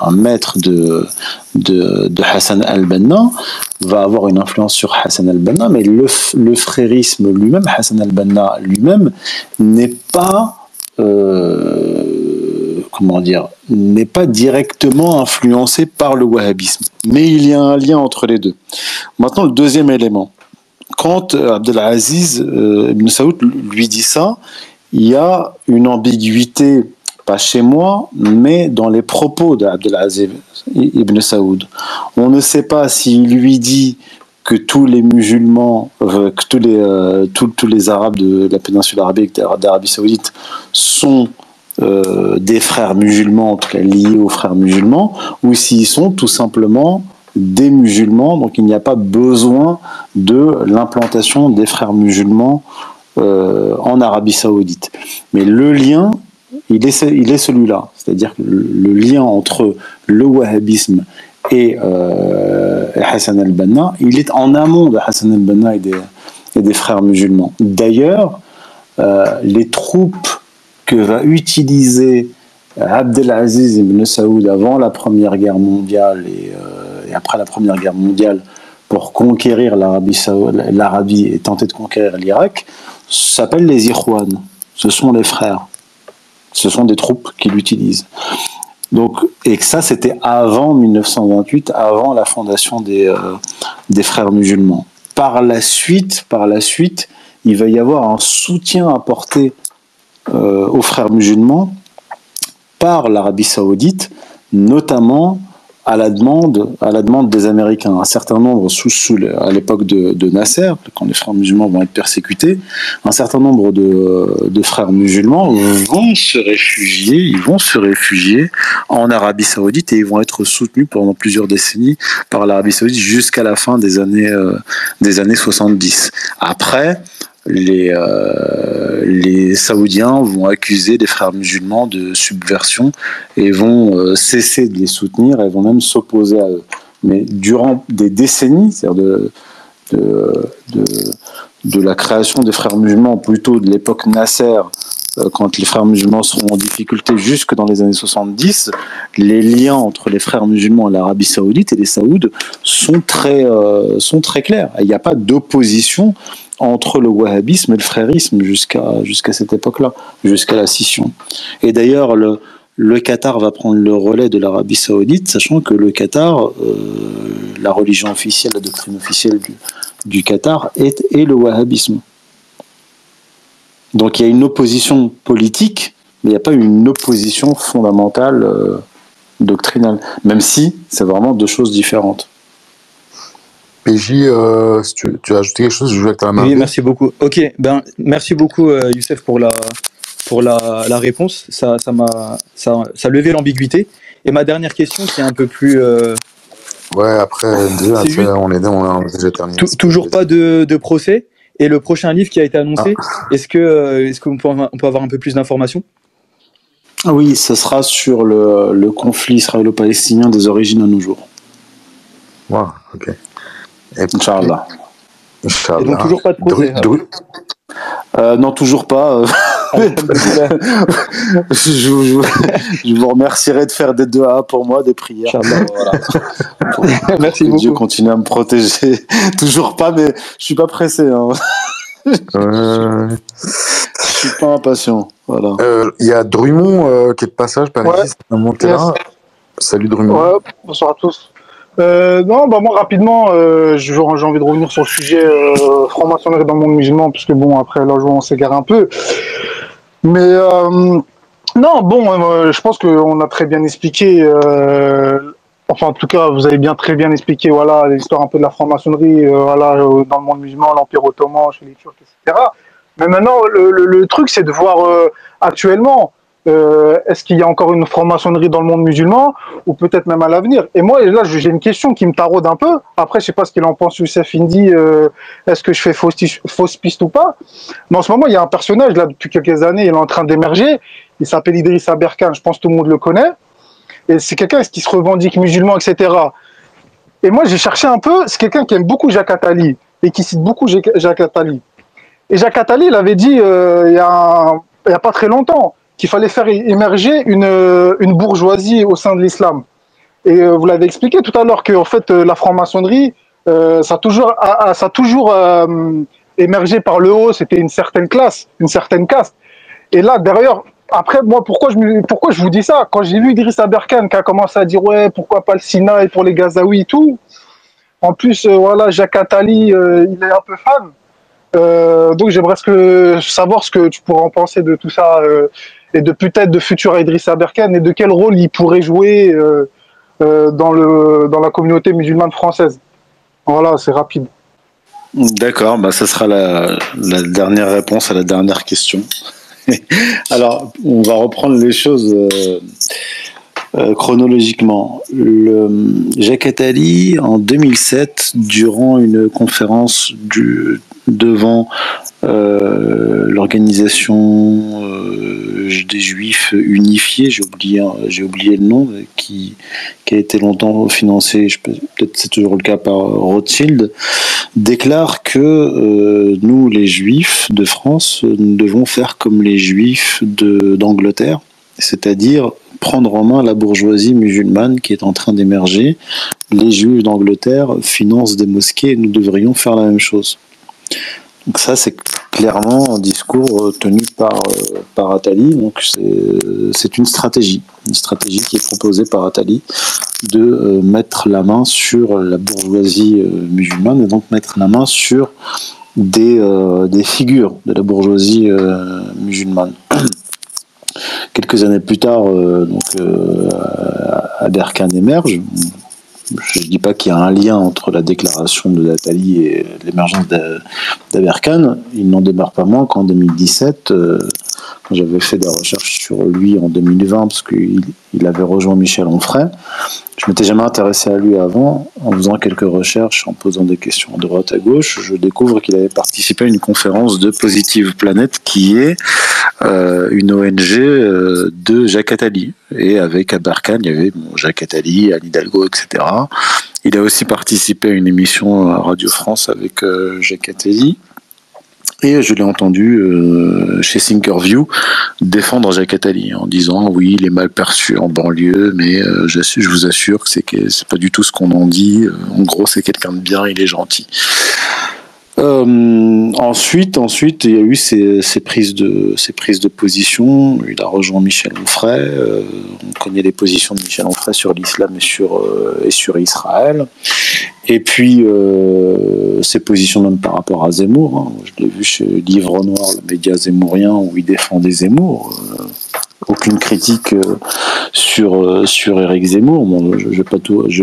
un maître de Hassan al-Banna, va avoir une influence sur Hassan al-Banna, mais le frérisme lui-même, Hassan al-Banna lui-même, n'est pas n'est pas directement influencé par le wahhabisme. Mais il y a un lien entre les deux. Maintenant, le deuxième élément. Quand Abdelaziz ibn Saoud lui dit ça, il y a une ambiguïté, pas chez moi, mais dans les propos d'Abdelaziz ibn Saoud. On ne sait pas s'il lui dit que tous les musulmans, que tous les Arabes de la péninsule arabique, d'Arabie Saoudite, sont des frères musulmans, en tout cas liés aux frères musulmans, ou s'ils sont tout simplement des musulmans, donc il n'y a pas besoin de l'implantation des frères musulmans en Arabie Saoudite. Mais le lien, il est celui-là, c'est-à-dire que le lien entre le wahhabisme et Hassan al-Banna, il est en amont de Hassan al-Banna et des frères musulmans. D'ailleurs, les troupes que va utiliser Abdelaziz ibn Saoud avant la Première Guerre mondiale et après la Première Guerre mondiale pour conquérir l'Arabie et tenter de conquérir l'Irak, s'appellent les Ikhwan. Ce sont les frères. Ce sont des troupes qu'il utilise. Donc, et que ça, c'était avant 1928, avant la fondation des frères musulmans. Par la suite, il va y avoir un soutien apporté aux frères musulmans par l'Arabie saoudite, notamment à la demande des Américains. Un certain nombre, à l'époque de Nasser, quand les frères musulmans vont être persécutés, un certain nombre de frères musulmans vont se réfugier en Arabie saoudite et ils vont être soutenus pendant plusieurs décennies par l'Arabie saoudite jusqu'à la fin des années 70. Après, les Saoudiens vont accuser les frères musulmans de subversion et vont cesser de les soutenir et vont même s'opposer à eux. Mais durant des décennies, c'est-à-dire de la création des frères musulmans, plutôt de l'époque Nasser, quand les frères musulmans seront en difficulté jusque dans les années 70, les liens entre les frères musulmans et l'Arabie saoudite et les Saouds sont très clairs. Il n'y a pas d'opposition entre le wahhabisme et le frérisme jusqu'à cette époque-là, jusqu'à la scission. Et d'ailleurs, le Qatar va prendre le relais de l'Arabie saoudite, sachant que le Qatar, la religion officielle, la doctrine officielle du Qatar est le wahhabisme. Donc il y a une opposition politique, mais il n'y a pas une opposition fondamentale doctrinale, même si c'est vraiment deux choses différentes. PJ, si tu as ajouté quelque chose, je veux que tu as la main. Oui, merci beaucoup. Ok, merci beaucoup Youssef pour la réponse. Ça levait l'ambiguïté. Et ma dernière question, qui est un peu plus. Ouais, après, on est déjà terminé. Toujours pas de procès. Et le prochain livre qui a été annoncé, est-ce qu'on peut avoir un peu plus d'informations? Oui, ce sera sur le conflit israélo-palestinien des origines à nos jours. Wow, ok. Inch'Allah. Et donc toujours pas de procès. Non, toujours pas. je vous remercierai de faire des doigts pour moi, des prières. Voilà. Merci beaucoup. Dieu continue à me protéger. Toujours pas, mais je suis pas pressé. Hein. Je suis pas impatient. Voilà. Y a Drummond qui est de passage par ici. Là. Salut Drummond. Ouais, bonsoir à tous. Moi rapidement, j'ai envie de revenir sur le sujet franc-maçonnerie dans le monde musulman, puisque bon, après là, on s'égare un peu. Mais je pense qu'on a très bien expliqué. En tout cas, vous avez très bien expliqué, voilà, l'histoire un peu de la franc-maçonnerie, dans le monde musulman, l'Empire ottoman, chez les Turcs, etc. Mais maintenant, le truc, c'est de voir actuellement. Est-ce qu'il y a encore une franc-maçonnerie dans le monde musulman ou peut-être même à l'avenir? Et moi, là, j'ai une question qui me taraude un peu. Après, je sais pas ce qu'il en pense, Youssef Indy. Est-ce que je fais fausse piste ou pas? Mais en ce moment, il y a un personnage, là, depuis quelques années, il est en train d'émerger. Il s'appelle Idriss Aberkan. Je pense que tout le monde le connaît. Et c'est quelqu'un qui se revendique musulman, etc. Et moi, j'ai cherché un peu. C'est quelqu'un qui aime beaucoup Jacques Attali et qui cite beaucoup Jacques Attali. Et Jacques Attali, il avait dit, il y a pas très longtemps, qu'il fallait faire émerger une bourgeoisie au sein de l'islam. Et vous l'avez expliqué tout à l'heure que en fait la franc-maçonnerie ça a toujours émergé par le haut, c'était une certaine classe, une certaine caste. Et là derrière, après moi pourquoi je vous dis ça? Quand j'ai vu Idriss Aberkan qui a commencé à dire ouais pourquoi pas le Sinaï pour les Gazaouis et tout. En plus voilà Jacques Attali il est un peu fan. Donc j'aimerais savoir ce que tu pourrais en penser de tout ça et de peut-être de futur Idriss Aberkan et de quel rôle il pourrait jouer dans la communauté musulmane française. Voilà, c'est rapide. D'accord, ça sera la dernière réponse à la dernière question. Alors, on va reprendre les choses chronologiquement. Jacques Attali, en 2007, durant une conférence devant l'organisation des Juifs unifiés, j'ai oublié le nom, qui a été longtemps financé, peut-être c'est toujours le cas par Rothschild, déclare que nous, les Juifs de France, nous devons faire comme les Juifs d'Angleterre, c'est-à-dire prendre en main la bourgeoisie musulmane qui est en train d'émerger. Les Juifs d'Angleterre financent des mosquées et nous devrions faire la même chose. Donc ça, c'est clairement un discours tenu par Attali. Donc c'est une stratégie qui est proposée par Attali de mettre la main sur la bourgeoisie musulmane et donc mettre la main sur des figures de la bourgeoisie musulmane. Quelques années plus tard, Aberkan émerge. Je ne dis pas qu'il y a un lien entre la déclaration de Attali et l'émergence d'Aberkan. Il n'en demeure pas moins qu'en 2017, quand j'avais fait des recherches sur lui en 2020, parce qu'il avait rejoint Michel Onfray, je m'étais jamais intéressé à lui avant. En faisant quelques recherches, en posant des questions à droite à gauche, je découvre qu'il avait participé à une conférence de Positive Planet, qui est une ONG de Jacques Attali. Et avec Aberkan, il y avait Jacques Attali, Anne Hidalgo, etc. Il a aussi participé à une émission à Radio France avec Jacques Attali. Et je l'ai entendu chez Thinkerview défendre Jacques Attali en disant oui, il est mal perçu en banlieue, mais je vous assure que c'est pas du tout ce qu'on en dit. En gros, c'est quelqu'un de bien, il est gentil. Ensuite, il y a eu ces prises de position. Il a rejoint Michel Onfray. On connaît les positions de Michel Onfray sur l'islam et sur Israël. Et puis ses positions même par rapport à Zemmour. Je l'ai vu chez Livre Noir, le média zemmourien, où il défendait Zemmour. Aucune critique sur Éric Zemmour. Bon, je vais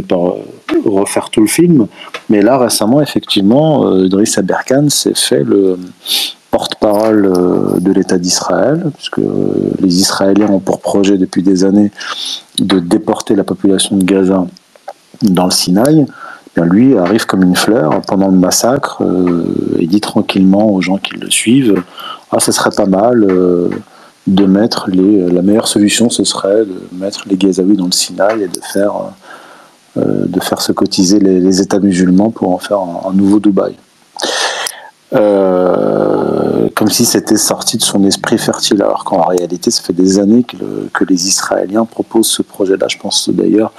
pas refaire tout le film, mais là récemment, effectivement, Idriss Aberkan s'est fait le porte-parole de l'État d'Israël, puisque les Israéliens ont pour projet depuis des années de déporter la population de Gaza dans le Sinaï. Bien, lui arrive comme une fleur pendant le massacre et dit tranquillement aux gens qui le suivent: ah, ça serait pas mal de mettre la meilleure solution, ce serait de mettre les Gazaouis dans le Sinaï et de faire se cotiser les États musulmans pour en faire un nouveau Dubaï. Comme si c'était sorti de son esprit fertile, alors qu'en réalité, ça fait des années que les Israéliens proposent ce projet-là. Je pense d'ailleurs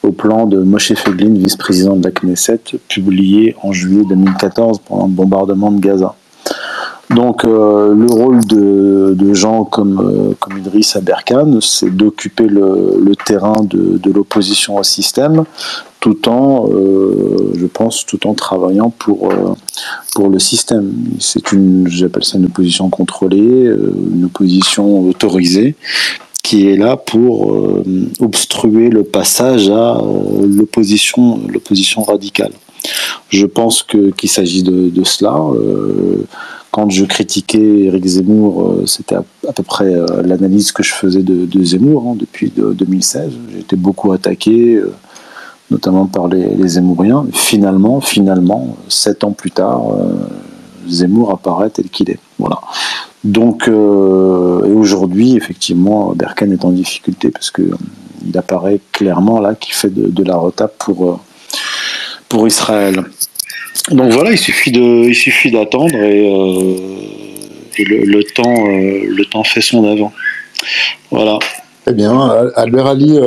au plan de Moshe Feiglin, vice-président de la Knesset, publié en juillet 2014 pendant le bombardement de Gaza. Donc le rôle de gens comme Idriss Aberkan, c'est d'occuper le terrain de l'opposition au système, tout en travaillant pour le système. J'appelle ça une opposition contrôlée, une opposition autorisée, qui est là pour obstruer le passage à l'opposition radicale. Je pense qu'il s'agit de cela. Quand je critiquais Éric Zemmour, c'était à peu près l'analyse que je faisais de Zemmour depuis 2016. J'ai été beaucoup attaqué, notamment par les Zemmouriens. Finalement, 7 ans plus tard, Zemmour apparaît tel qu'il est. Voilà. Donc, et aujourd'hui, effectivement, Aberkan est en difficulté parce que il apparaît clairement là qu'il fait de la retape pour Israël. Donc voilà, il suffit d'attendre et le temps fait son œuvre. Voilà. Très bien. Albert Ali,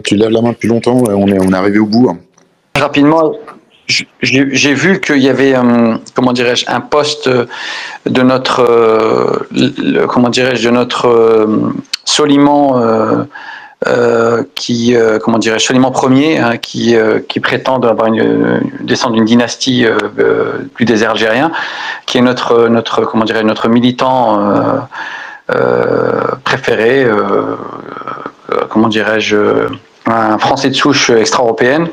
tu lèves la main depuis longtemps, on est arrivé au bout. Rapidement, j'ai vu qu'il y avait, un post de notre, Soliman, Soliman Ier, hein, qui prétend descendre d'une dynastie du désert algérien, qui est notre militant préféré, un Français de souche extra-européenne,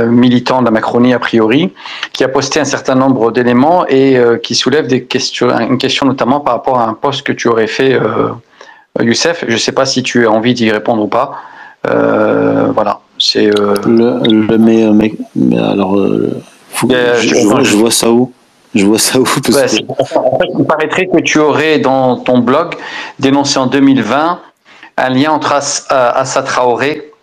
militant de la Macronie a priori, qui a posté un certain nombre d'éléments et qui soulève une question notamment par rapport à un post que tu aurais fait, Youssef. Je ne sais pas si tu as envie d'y répondre ou pas. Voilà. C'est je vois ça où? Je vois ça où parce que... En fait, il paraîtrait que tu aurais dans ton blog dénoncé en 2020 un lien entre Assa Traoré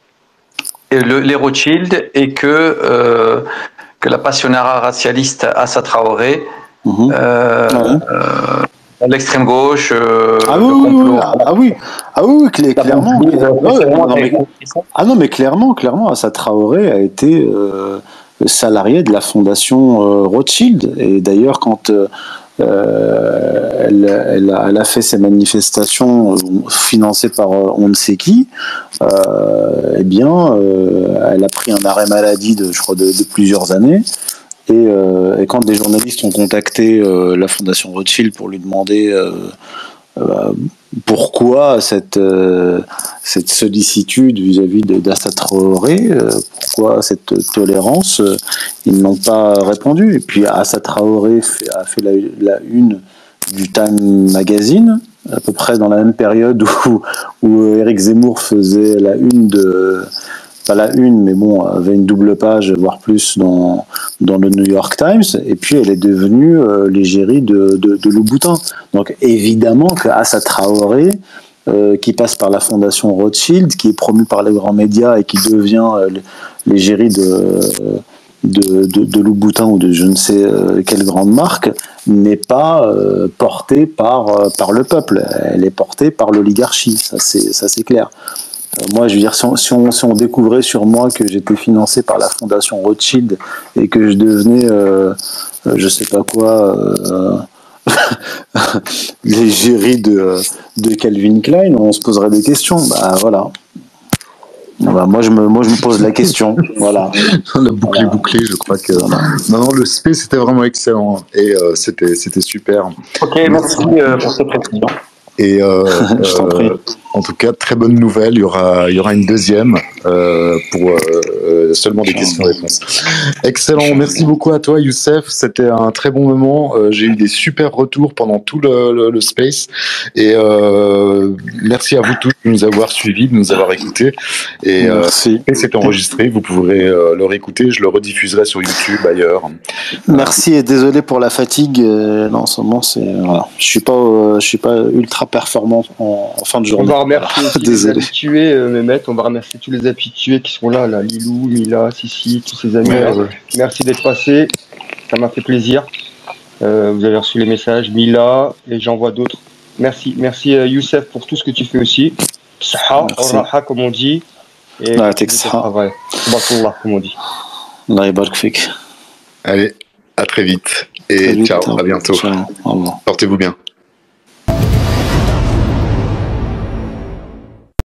et les Rothschild et que la passionnara racialiste Assa Traoré, l'extrême gauche, clairement, Assa Traoré a été salarié de la fondation Rothschild. Et d'ailleurs, quand elle a fait ses manifestations financées par on ne sait qui. Eh bien, elle a pris un arrêt maladie je crois de plusieurs années. Et quand des journalistes ont contacté la Fondation Rothschild pour lui demander pourquoi cette sollicitude vis-à-vis d'Assa Traoré, pourquoi cette tolérance, ils n'ont pas répondu. Et puis Assa Traoré a fait la une du Time Magazine, à peu près dans la même période où Éric Zemmour faisait la une pas la une, mais bon, avait une double page, voire plus, dans le New York Times, et puis elle est devenue l'égérie de Louboutin. Donc évidemment qu'Assa Traoré, qui passe par la fondation Rothschild, qui est promue par les grands médias et qui devient l'égérie de Louboutin ou de je ne sais quelle grande marque, n'est pas portée par le peuple, elle est portée par l'oligarchie, ça c'est clair. Moi, je veux dire, si on découvrait sur moi que j'étais financé par la fondation Rothschild et que je devenais, je sais pas quoi, l'égérie de Calvin Klein, on se poserait des questions. Bah voilà. Moi, je me pose la question. Voilà. On a bouclé, je crois que. Non, le space c'était vraiment excellent et c'était super. Ok, merci pour cette précision. Et je t'en prie. En tout cas, très bonne nouvelle. Il y aura une deuxième pour seulement des questions-réponses. Excellent. Merci beaucoup à toi, Youssef. C'était un très bon moment. J'ai eu des super retours pendant tout le space. Et merci à vous tous de nous avoir suivis, de nous avoir écoutés. Et c'est enregistré. Vous pourrez le réécouter. Je le rediffuserai sur YouTube ailleurs. Merci et désolé pour la fatigue. Là, en ce moment, voilà. Je suis pas ultra performant en fin de journée. On va remercier aussi les habitués, Mehmet. On va remercier tous les habitués qui sont là, Lilou, Mila, Sissi, tous ces amis. Ouais. Merci d'être passés. Ça m'a fait plaisir. Vous avez reçu les messages, Mila, et j'en vois d'autres. Merci Youssef pour tout ce que tu fais aussi. Saha, Raha, comme on dit. Et travail. Comme on dit. Allah yabarak fik. Allez, à très vite. Et ciao, à bientôt. Portez-vous bien.